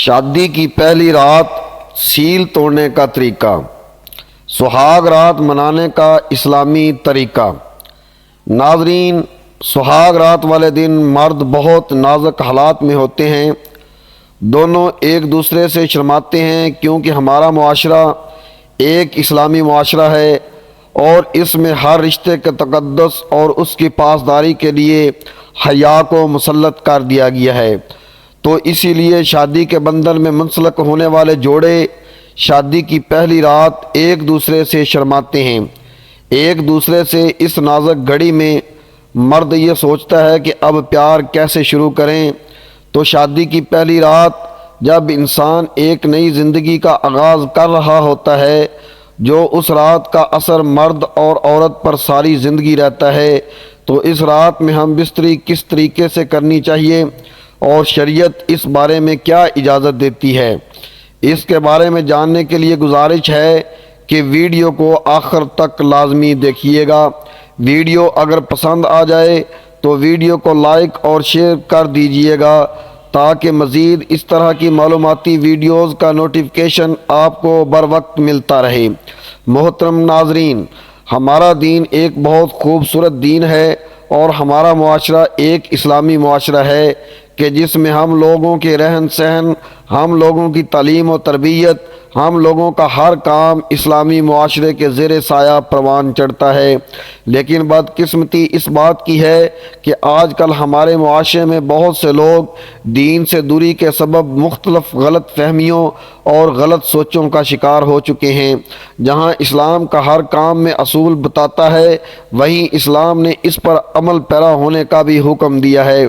شادی کی پہلی رات سیل توڑنے کا طریقہ، سہاگ رات منانے کا اسلامی طریقہ۔ ناظرین، سہاگ رات والے دن مرد بہت نازک حالات میں ہوتے ہیں، دونوں ایک دوسرے سے شرماتے ہیں کیونکہ ہمارا معاشرہ ایک اسلامی معاشرہ ہے اور اس میں ہر رشتے کے تقدس اور اس کی پاسداری کے لیے حیا کو مسلط کر دیا گیا ہے۔ تو اسی لیے شادی کے بندھن میں منسلک ہونے والے جوڑے شادی کی پہلی رات ایک دوسرے سے شرماتے ہیں۔ ایک دوسرے سے اس نازک گھڑی میں مرد یہ سوچتا ہے کہ اب پیار کیسے شروع کریں، تو شادی کی پہلی رات جب انسان ایک نئی زندگی کا آغاز کر رہا ہوتا ہے، جو اس رات کا اثر مرد اور عورت پر ساری زندگی رہتا ہے، تو اس رات میں ہم بستری کس طریقے سے کرنی چاہیے اور شریعت اس بارے میں کیا اجازت دیتی ہے، اس کے بارے میں جاننے کے لیے گزارش ہے کہ ویڈیو کو آخر تک لازمی دیکھیے گا۔ ویڈیو اگر پسند آ جائے تو ویڈیو کو لائک اور شیئر کر دیجیے گا تاکہ مزید اس طرح کی معلوماتی ویڈیوز کا نوٹیفیکیشن آپ کو بر وقت ملتا رہے۔ محترم ناظرین، ہمارا دین ایک بہت خوبصورت دین ہے اور ہمارا معاشرہ ایک اسلامی معاشرہ ہے کہ جس میں ہم لوگوں کے رہن سہن، ہم لوگوں کی تعلیم و تربیت، ہم لوگوں کا ہر کام اسلامی معاشرے کے زیر سایہ پروان چڑھتا ہے۔ لیکن بدقسمتی اس بات کی ہے کہ آج کل ہمارے معاشرے میں بہت سے لوگ دین سے دوری کے سبب مختلف غلط فہمیوں اور غلط سوچوں کا شکار ہو چکے ہیں۔ جہاں اسلام کا ہر کام میں اصول بتاتا ہے، وہیں اسلام نے اس پر عمل پیرا ہونے کا بھی حکم دیا ہے،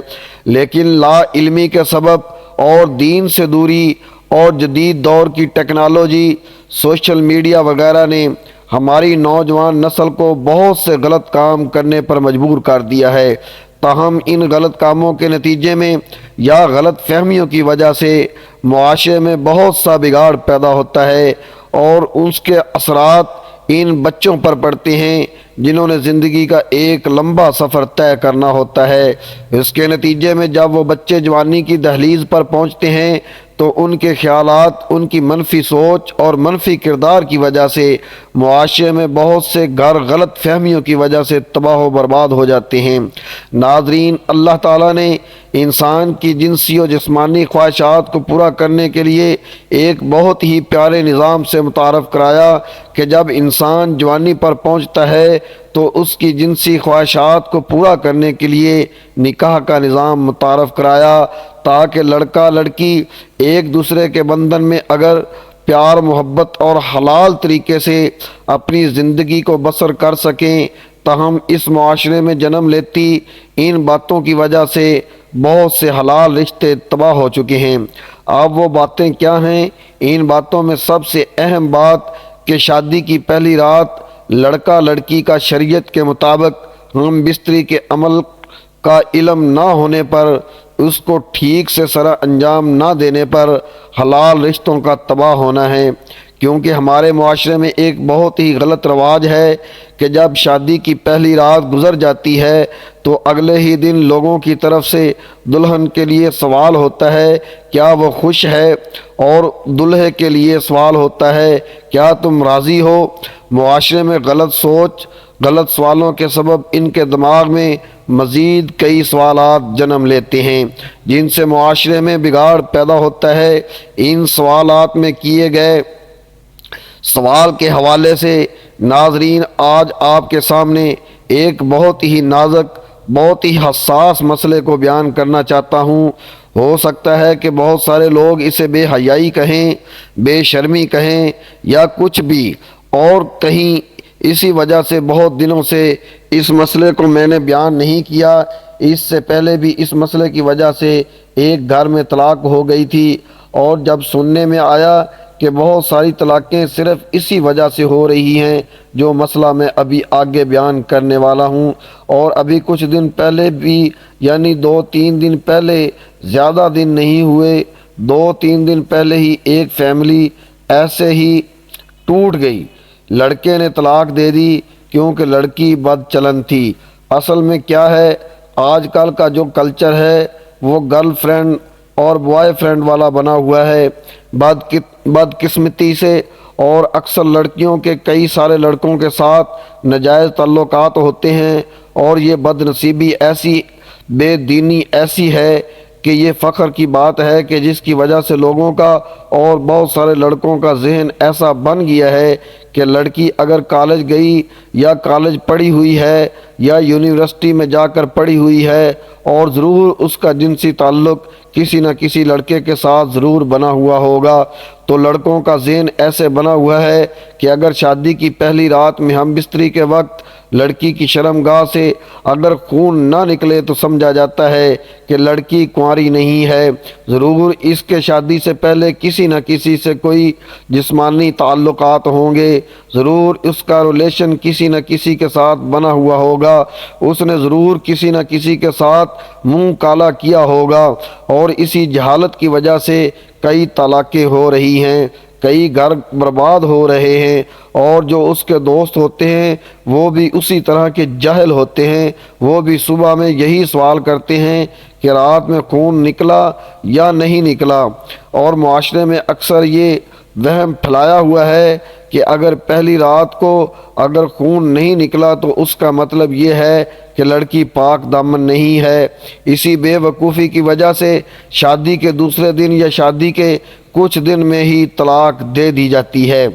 لیکن لا علمی کے سبب اور دین سے دوری اور جدید دور کی ٹیکنالوجی، سوشل میڈیا وغیرہ نے ہماری نوجوان نسل کو بہت سے غلط کام کرنے پر مجبور کر دیا ہے۔ تاہم ان غلط کاموں کے نتیجے میں یا غلط فہمیوں کی وجہ سے معاشرے میں بہت سا بگاڑ پیدا ہوتا ہے اور اس کے اثرات ان بچوں پر پڑتے ہیں جنہوں نے زندگی کا ایک لمبا سفر طے کرنا ہوتا ہے۔ اس کے نتیجے میں جب وہ بچے جوانی کی دہلیز پر پہنچتے ہیں تو ان کے خیالات، ان کی منفی سوچ اور منفی کردار کی وجہ سے معاشرے میں بہت سے گھر غلط فہمیوں کی وجہ سے تباہ و برباد ہو جاتے ہیں۔ ناظرین، اللہ تعالیٰ نے انسان کی جنسی و جسمانی خواہشات کو پورا کرنے کے لیے ایک بہت ہی پیارے نظام سے متعارف کرایا کہ جب انسان جوانی پر پہنچتا ہے تو اس کی جنسی خواہشات کو پورا کرنے کے لیے نکاح کا نظام متعارف کرایا تاکہ لڑکا لڑکی ایک دوسرے کے بندھن میں اگر پیار، محبت اور حلال طریقے سے اپنی زندگی کو بسر کر سکیں۔ تاہم اس معاشرے میں جنم لیتی ان باتوں کی وجہ سے بہت سے حلال رشتے تباہ ہو چکے ہیں۔ اب وہ باتیں کیا ہیں؟ ان باتوں میں سب سے اہم بات کہ شادی کی پہلی رات لڑکا لڑکی کا شریعت کے مطابق ہم بستری کے عمل کا علم نہ ہونے پر، اس کو ٹھیک سے سر انجام نہ دینے پر حلال رشتوں کا تباہ ہونا ہے، کیونکہ ہمارے معاشرے میں ایک بہت ہی غلط رواج ہے کہ جب شادی کی پہلی رات گزر جاتی ہے تو اگلے ہی دن لوگوں کی طرف سے دلہن کے لیے سوال ہوتا ہے کیا وہ خوش ہے، اور دلہے کے لیے سوال ہوتا ہے کیا تم راضی ہو۔ معاشرے میں غلط سوچ، غلط سوالوں کے سبب ان کے دماغ میں مزید کئی سوالات جنم لیتے ہیں جن سے معاشرے میں بگاڑ پیدا ہوتا ہے۔ ان سوالات میں کیے گئے سوال کے حوالے سے ناظرین آج آپ کے سامنے ایک بہت ہی نازک، بہت ہی حساس مسئلے کو بیان کرنا چاہتا ہوں۔ ہو سکتا ہے کہ بہت سارے لوگ اسے بے حیائی کہیں، بے شرمی کہیں یا کچھ بھی اور کہیں، اسی وجہ سے بہت دنوں سے اس مسئلے کو میں نے بیان نہیں کیا۔ اس سے پہلے بھی اس مسئلے کی وجہ سے ایک گھر میں طلاق ہو گئی تھی، اور جب سننے میں آیا کہ بہت ساری طلاقیں صرف اسی وجہ سے ہو رہی ہیں جو مسئلہ میں ابھی آگے بیان کرنے والا ہوں، اور ابھی کچھ دن پہلے بھی، یعنی 2-3 دن پہلے، زیادہ دن نہیں ہوئے، 2-3 دن پہلے ہی ایک فیملی ایسے ہی ٹوٹ گئی۔ لڑکے نے طلاق دے دی کیونکہ لڑکی بد چلن تھی۔ اصل میں کیا ہے، آج کل کا جو کلچر ہے وہ گرل فرینڈ اور بوائے فرینڈ والا بنا ہوا ہے۔ بدقسمتی سے اور اکثر لڑکیوں کے کئی سارے لڑکوں کے ساتھ ناجائز تعلقات ہوتے ہیں، اور یہ بد نصیبی ایسی، بے دینی ایسی ہے کہ یہ فخر کی بات ہے کہ جس کی وجہ سے لوگوں کا اور بہت سارے لڑکوں کا ذہن ایسا بن گیا ہے کہ لڑکی اگر کالج گئی یا کالج پڑھی ہوئی ہے یا یونیورسٹی میں جا کر پڑھی ہوئی ہے، اور ضرور اس کا جنسی تعلق کسی نہ کسی لڑکے کے ساتھ ضرور بنا ہوا ہوگا، تو لڑکوں کا ذہن ایسے بنا ہوا ہے کہ اگر شادی کی پہلی رات میں ہم بستری کے وقت لڑکی کی شرمگاہ سے اگر خون نہ نکلے تو سمجھا جاتا ہے کہ لڑکی کنواری نہیں ہے، ضرور اس کے شادی سے پہلے کسی نہ کسی سے کوئی جسمانی تعلقات ہوں گے، ضرور اس کا ریلیشن کسی نہ کسی کے ساتھ بنا ہوا ہوگا، اس نے ضرور کسی نہ کسی کے ساتھ منہ کالا کیا ہوگا، اور اسی جہالت کی وجہ سے کئی طلاقیں ہو رہی ہیں، کئی گھر برباد ہو رہے ہیں، اور جو اس کے دوست ہوتے ہیں وہ بھی اسی طرح کے جاہل ہوتے ہیں، وہ بھی صبح میں یہی سوال کرتے ہیں کہ رات میں خون نکلا یا نہیں نکلا، اور معاشرے میں اکثر یہ وہم پھیلایا ہوا ہے کہ اگر پہلی رات کو اگر خون نہیں نکلا تو اس کا مطلب یہ ہے کہ لڑکی پاک دامن نہیں ہے۔ اسی بے وقوفی کی وجہ سے شادی کے دوسرے دن یا شادی کے کچھ دن میں ہی طلاق دے دی جاتی ہے۔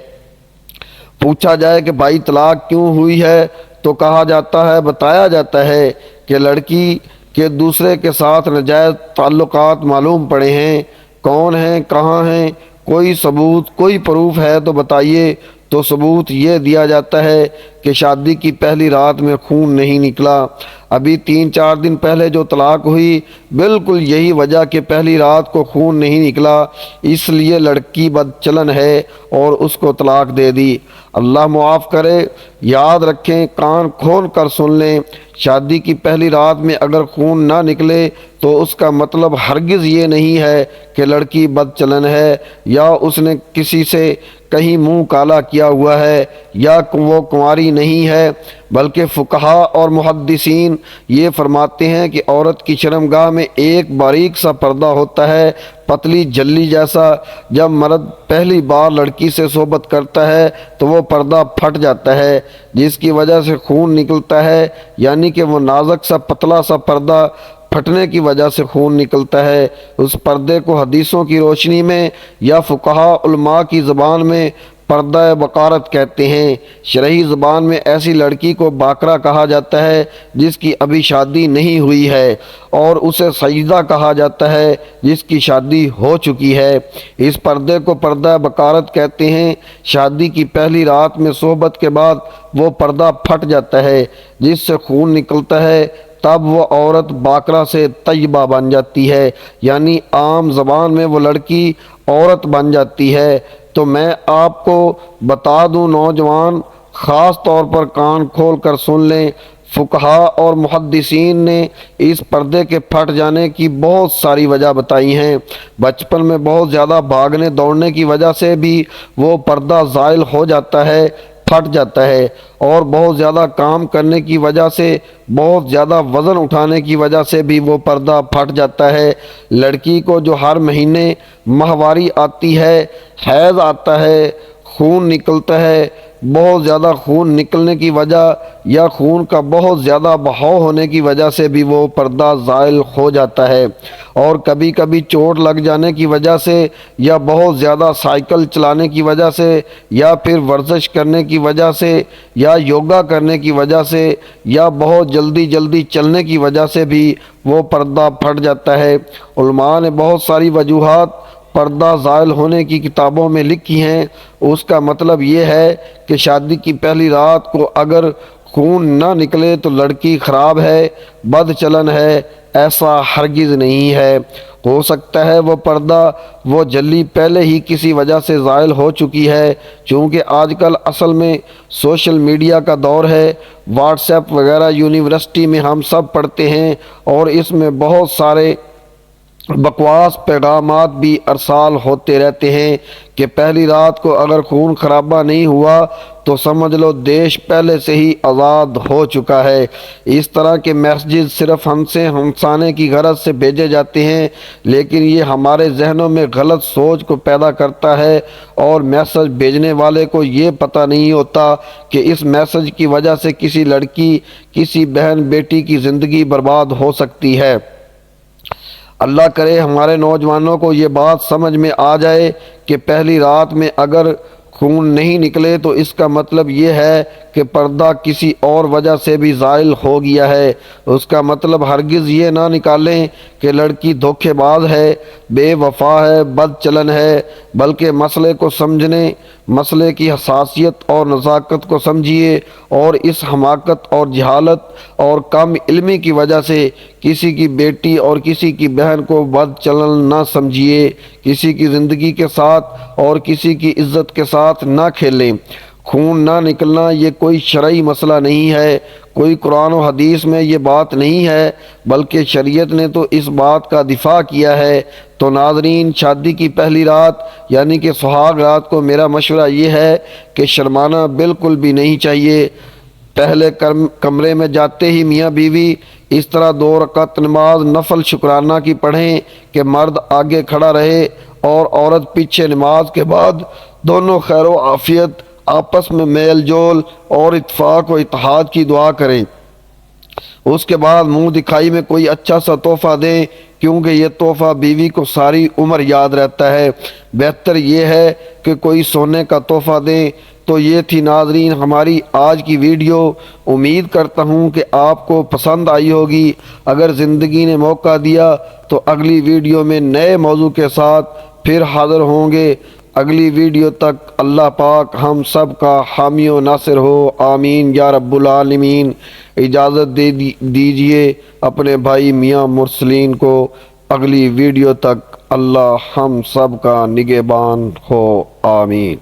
پوچھا جائے کہ بھائی طلاق کیوں ہوئی ہے تو کہا جاتا ہے، بتایا جاتا ہے کہ لڑکی کے دوسرے کے ساتھ ناجائز تعلقات معلوم پڑے ہیں، کون ہیں، کہاں ہیں، کوئی ثبوت، کوئی پروف ہے تو بتائیے، تو ثبوت یہ دیا جاتا ہے کہ شادی کی پہلی رات میں خون نہیں نکلا، ابھی 3-4 دن پہلے جو طلاق ہوئی بالکل یہی وجہ کہ پہلی رات کو خون نہیں نکلا، اس لیے لڑکی بدچلن ہے اور اس کو طلاق دے دی۔ اللہ معاف کرے، یاد رکھیں، کان کھول کر سن لیں، شادی کی پہلی رات میں اگر خون نہ نکلے تو اس کا مطلب ہرگز یہ نہیں ہے کہ لڑکی بدچلن ہے یا اس نے کسی سے کہیں منہ کالا کیا ہوا ہے یا وہ کنواری نہیں ہے، بلکہ فقہاء اور محدثین یہ فرماتے ہیں کہ عورت کی شرمگاہ میں ایک باریک سا پردہ ہوتا ہے، پتلی جلی جیسا، جب مرد پہلی بار لڑکی سے صحبت کرتا ہے تو وہ پردہ پھٹ جاتا ہے جس کی وجہ سے خون نکلتا ہے، یعنی کہ وہ نازک سا پتلا سا پردہ پھٹنے کی وجہ سے خون نکلتا ہے۔ اس پردے کو حدیثوں کی روشنی میں یا فقہاء علماء کی زبان میں پردہ بکارت کہتے ہیں۔ شرعی زبان میں ایسی لڑکی کو باکرہ کہا جاتا ہے جس کی ابھی شادی نہیں ہوئی ہے، اور اسے سیدہ کہا جاتا ہے جس کی شادی ہو چکی ہے۔ اس پردے کو پردہ بکارت کہتے ہیں۔ شادی کی پہلی رات میں صحبت کے بعد وہ پردہ پھٹ جاتا ہے جس سے خون نکلتا ہے، تب وہ عورت باکرہ سے طیبہ بن جاتی ہے، یعنی عام زبان میں وہ لڑکی عورت بن جاتی ہے۔ تو میں آپ کو بتا دوں نوجوان، خاص طور پر کان کھول کر سن لیں، فقہاء اور محدثین نے اس پردے کے پھٹ جانے کی بہت ساری وجہ بتائی ہیں۔ بچپن میں بہت زیادہ بھاگنے دوڑنے کی وجہ سے بھی وہ پردہ زائل ہو جاتا ہے، پھٹ جاتا ہے، اور بہت زیادہ کام کرنے کی وجہ سے، بہت زیادہ وزن اٹھانے کی وجہ سے بھی وہ پردہ پھٹ جاتا ہے۔ لڑکی کو جو ہر مہینے ماہواری آتی ہے، حیض آتا ہے، خون نکلتا ہے، بہت زیادہ خون نکلنے کی وجہ یا خون کا بہت زیادہ بہاؤ ہونے کی وجہ سے بھی وہ پردہ زائل ہو جاتا ہے، اور کبھی کبھی چوٹ لگ جانے کی وجہ سے یا بہت زیادہ سائیکل چلانے کی وجہ سے یا پھر ورزش کرنے کی وجہ سے یا یوگا کرنے کی وجہ سے یا بہت جلدی چلنے کی وجہ سے بھی وہ پردہ پھٹ جاتا ہے۔ علماء نے بہت ساری وجوہات پردہ زائل ہونے کی کتابوں میں لکھی ہیں۔ اس کا مطلب یہ ہے کہ شادی کی پہلی رات کو اگر خون نہ نکلے تو لڑکی خراب ہے، بد چلن ہے، ایسا ہرگز نہیں ہے۔ ہو سکتا ہے وہ پردہ وہ جلی پہلے ہی کسی وجہ سے زائل ہو چکی ہے، چونکہ آج کل اصل میں سوشل میڈیا کا دور ہے، واٹس ایپ وغیرہ یونیورسٹی میں ہم سب پڑھتے ہیں، اور اس میں بہت سارے بکواس پیغامات بھی ارسال ہوتے رہتے ہیں کہ پہلی رات کو اگر خون خرابہ نہیں ہوا تو سمجھ لو دیش پہلے سے ہی آزاد ہو چکا ہے۔ اس طرح کے میسیجز صرف ہم سے ہمسانے کی غرض سے بھیجے جاتے ہیں، لیکن یہ ہمارے ذہنوں میں غلط سوچ کو پیدا کرتا ہے، اور میسج بھیجنے والے کو یہ پتہ نہیں ہوتا کہ اس میسج کی وجہ سے کسی لڑکی، کسی بہن بیٹی کی زندگی برباد ہو سکتی ہے۔ اللہ کرے ہمارے نوجوانوں کو یہ بات سمجھ میں آ جائے کہ پہلی رات میں اگر خون نہیں نکلے تو اس کا مطلب یہ ہے کہ پردہ کسی اور وجہ سے بھی زائل ہو گیا ہے۔ اس کا مطلب ہرگز یہ نہ نکالیں کہ لڑکی دھوکے باز ہے، بے وفا ہے، بد چلن ہے، بلکہ مسئلے کو سمجھنے، مسئلے کی حساسیت اور نزاکت کو سمجھیے، اور اس حماقت اور جہالت اور کم علمی کی وجہ سے کسی کی بیٹی اور کسی کی بہن کو بد چلن نہ سمجھیے، کسی کی زندگی کے ساتھ اور کسی کی عزت کے ساتھ نہ کھیلیں۔ خون نہ نکلنا یہ کوئی شرعی مسئلہ نہیں ہے، کوئی قرآن و حدیث میں یہ بات نہیں ہے، بلکہ شریعت نے تو اس بات کا دفاع کیا ہے۔ تو ناظرین، شادی کی پہلی رات یعنی کہ سہاگ رات کو میرا مشورہ یہ ہے کہ شرمانا بالکل بھی نہیں چاہیے۔ پہلے کمرے میں جاتے ہی میاں بیوی اس طرح 2 رکعت نماز نفل شکرانہ کی پڑھیں کہ مرد آگے کھڑا رہے اور عورت پیچھے، نماز کے بعد دونوں خیر و عافیت، آپس میں میل جول اور اتفاق و اتحاد کی دعا کریں۔ اس کے بعد منہ دکھائی میں کوئی اچھا سا تحفہ دیں، کیونکہ یہ تحفہ بیوی کو ساری عمر یاد رہتا ہے۔ بہتر یہ ہے کہ کوئی سونے کا تحفہ دیں۔ تو یہ تھی ناظرین ہماری آج کی ویڈیو۔ امید کرتا ہوں کہ آپ کو پسند آئی ہوگی۔ اگر زندگی نے موقع دیا تو اگلی ویڈیو میں نئے موضوع کے ساتھ پھر حاضر ہوں گے۔ اگلی ویڈیو تک اللہ پاک ہم سب کا حامی و ناصر ہو، آمین یا رب العالمین۔ اجازت دیجیے اپنے بھائی میاں مرسلین کو۔ اگلی ویڈیو تک اللہ ہم سب کا نگہبان ہو، آمین۔